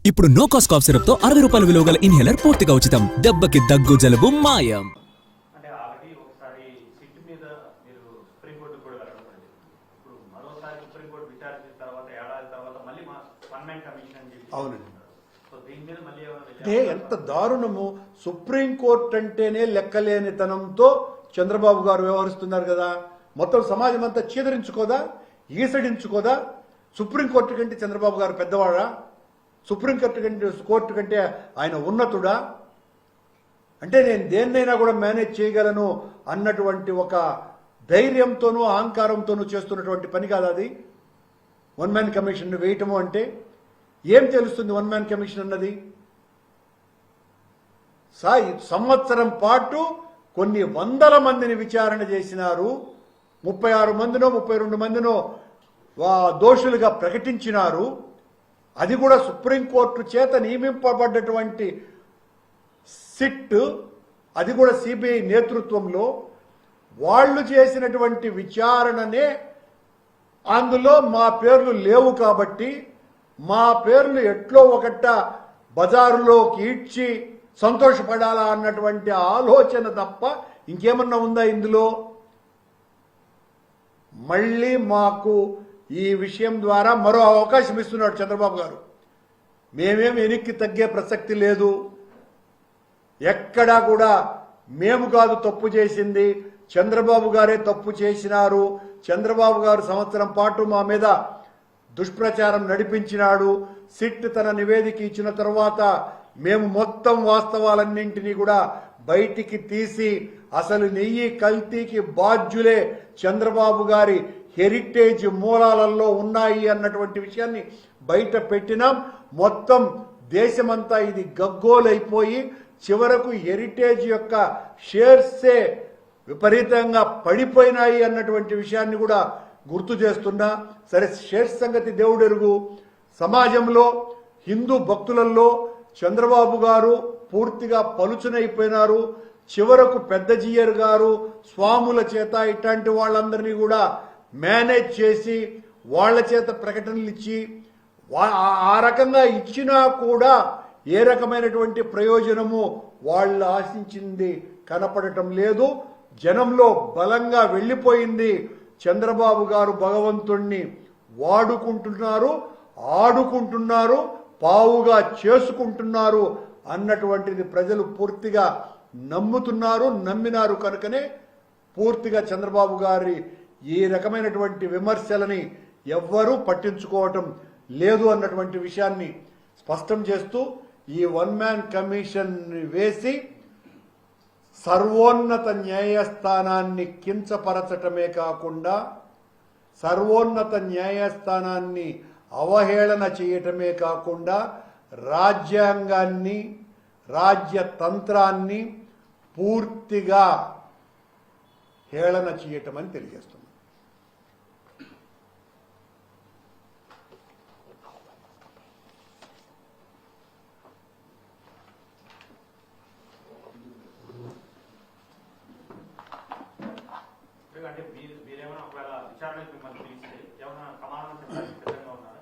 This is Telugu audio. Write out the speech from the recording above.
ఇప్పుడు నో కాస్ట్ కాఫ్ సిరప్ తో 60 రూపాయల విలువ గల ఇన్హేలర్ పూర్తిగా ఉచితం. దెబ్బకి దగ్గు జలుబు మాయం. అంటే ఆల్రెడీ ఒకసారి సిట్ మీద మీరు సుప్రీం కోర్టు కూడా వెళ్ళడం. ఇప్పుడు మరోసారి సుప్రీం కోర్టు విచారించిన తర్వాత ఏడాది తర్వాత మళ్ళీ వన్ మ్యాన్ కమిషన్ అని చెప్పి అవునండి. సో దీని మీద మళ్ళీ అంటే ఎంత దారుణము. సుప్రీం కోర్టు అంటేనే లెక్కలేనితనంతో చంద్రబాబు గారు వ్యవహరిస్తున్నారు కదా. మొత్తం సమాజం అంతా చీదరించుకోదా, ఈసడించుకోదా? సుప్రీంకోర్టు కంటే చంద్రబాబు గారు పెద్దవాడా? సుప్రీం కోర్టు కంటే ఆయన ఉన్నతుడా? అంటే నేను దేన్నైనా కూడా మేనేజ్ చేయగలను అన్నటువంటి ఒక ధైర్యంతోనూ అహంకారంతోనూ చేస్తున్నటువంటి పని కాదు అది. వన్ మ్యాన్ కమిషన్ వేయటము అంటే ఏం తెలుస్తుంది వన్ మ్యాన్ కమిషన్ అన్నది? సంవత్సరం పాటు కొన్ని వందల మందిని విచారణ చేసినారు. 36 మందినో 32 మందినో దోషులుగా ప్రకటించినారు. అది కూడా సుప్రీంకోర్టు చేత నియమింపబడ్డటువంటి సిట్, అది కూడా సిబిఐ నేతృత్వంలో వాళ్ళు చేసినటువంటి విచారణనే అందులో మా పేర్లు లేవు కాబట్టి మా పేర్లు ఎట్లో ఒకట బజారులోకి ఈడ్చి సంతోషపడాలా అన్నటువంటి ఆలోచన తప్ప ఇంకేమన్నా ఉందా ఇందులో? మళ్ళీ మాకు ఈ విషయం ద్వారా మరో అవకాశం ఇస్తున్నాడు చంద్రబాబు గారు. మేమేం వెనక్కి తగ్గే ప్రసక్తి లేదు. ఎక్కడా కూడా మేము కాదు తప్పు చేసింది, చంద్రబాబు గారే తప్పు చేసినారు. చంద్రబాబు గారు సంవత్సరం పాటు మా మీద దుష్ప్రచారం నడిపించినాడు. సిట్ తన నివేదిక ఇచ్చిన తర్వాత మేము మొత్తం వాస్తవాలన్నింటినీ కూడా బయటికి తీసి అసలు నెయ్యి కల్తీకి బాధ్యులే చంద్రబాబు గారి హెరిటేజ్ మూలాలలో ఉన్నాయి అన్నటువంటి విషయాన్ని బయట పెట్టినాం. మొత్తం దేశమంతా ఇది గగ్గోలైపోయి చివరకు హెరిటేజ్ యొక్క షేర్సే విపరీతంగా పడిపోయినాయి అన్నటువంటి విషయాన్ని కూడా గుర్తు చేస్తున్నా. సరే, షేర్స్ సంగతి దేవుడెరుగు. సమాజంలో హిందూ భక్తులలో చంద్రబాబు గారు పూర్తిగా పలుచునైపోయినారు. చివరకు పెద్ద జీయర్ గారు స్వాముల చేత ఇట్లాంటి వాళ్ళందరినీ కూడా మేనేజ్ చేసి వాళ్ళ చేత ప్రకటనలు ఇచ్చి ఆ రకంగా ఇచ్చినా కూడా ఏ రకమైనటువంటి ప్రయోజనము వాళ్ళు ఆశించింది కనపడటం లేదు. జనంలో బలంగా వెళ్ళిపోయింది. చంద్రబాబు గారు భగవంతుణ్ణి వాడుకుంటున్నారు, ఆడుకుంటున్నారు, పావుగా చేసుకుంటున్నారు అన్నటువంటిది ప్రజలు పూర్తిగా నమ్ముతున్నారు, నమ్మినారు. కనుకనే పూర్తిగా చంద్రబాబు గారి ఈ రకమైనటువంటి విమర్శలని ఎవ్వరూ పట్టించుకోవటం లేదు అన్నటువంటి విషయాన్ని స్పష్టం చేస్తూ ఈ వన్ మ్యాన్ కమిషన్ వేసి సర్వోన్నత న్యాయస్థానాన్ని కించపరచటమే కాకుండా సర్వోన్నత న్యాయస్థానాన్ని అవహేళన చేయటమే కాకుండా రాజ్యాంగాన్ని, రాజ్యతంత్రాన్ని పూర్తిగా హేళన చేయటం అని తెలియజేస్తుంది. అంటే మీరేమైనా ఒకవేళ విచారణకు మిమ్మల్ని పిలిస్తే ఏమైనా సమాధానం చెప్పడానికి సిద్ధంగా ఉన్నారా?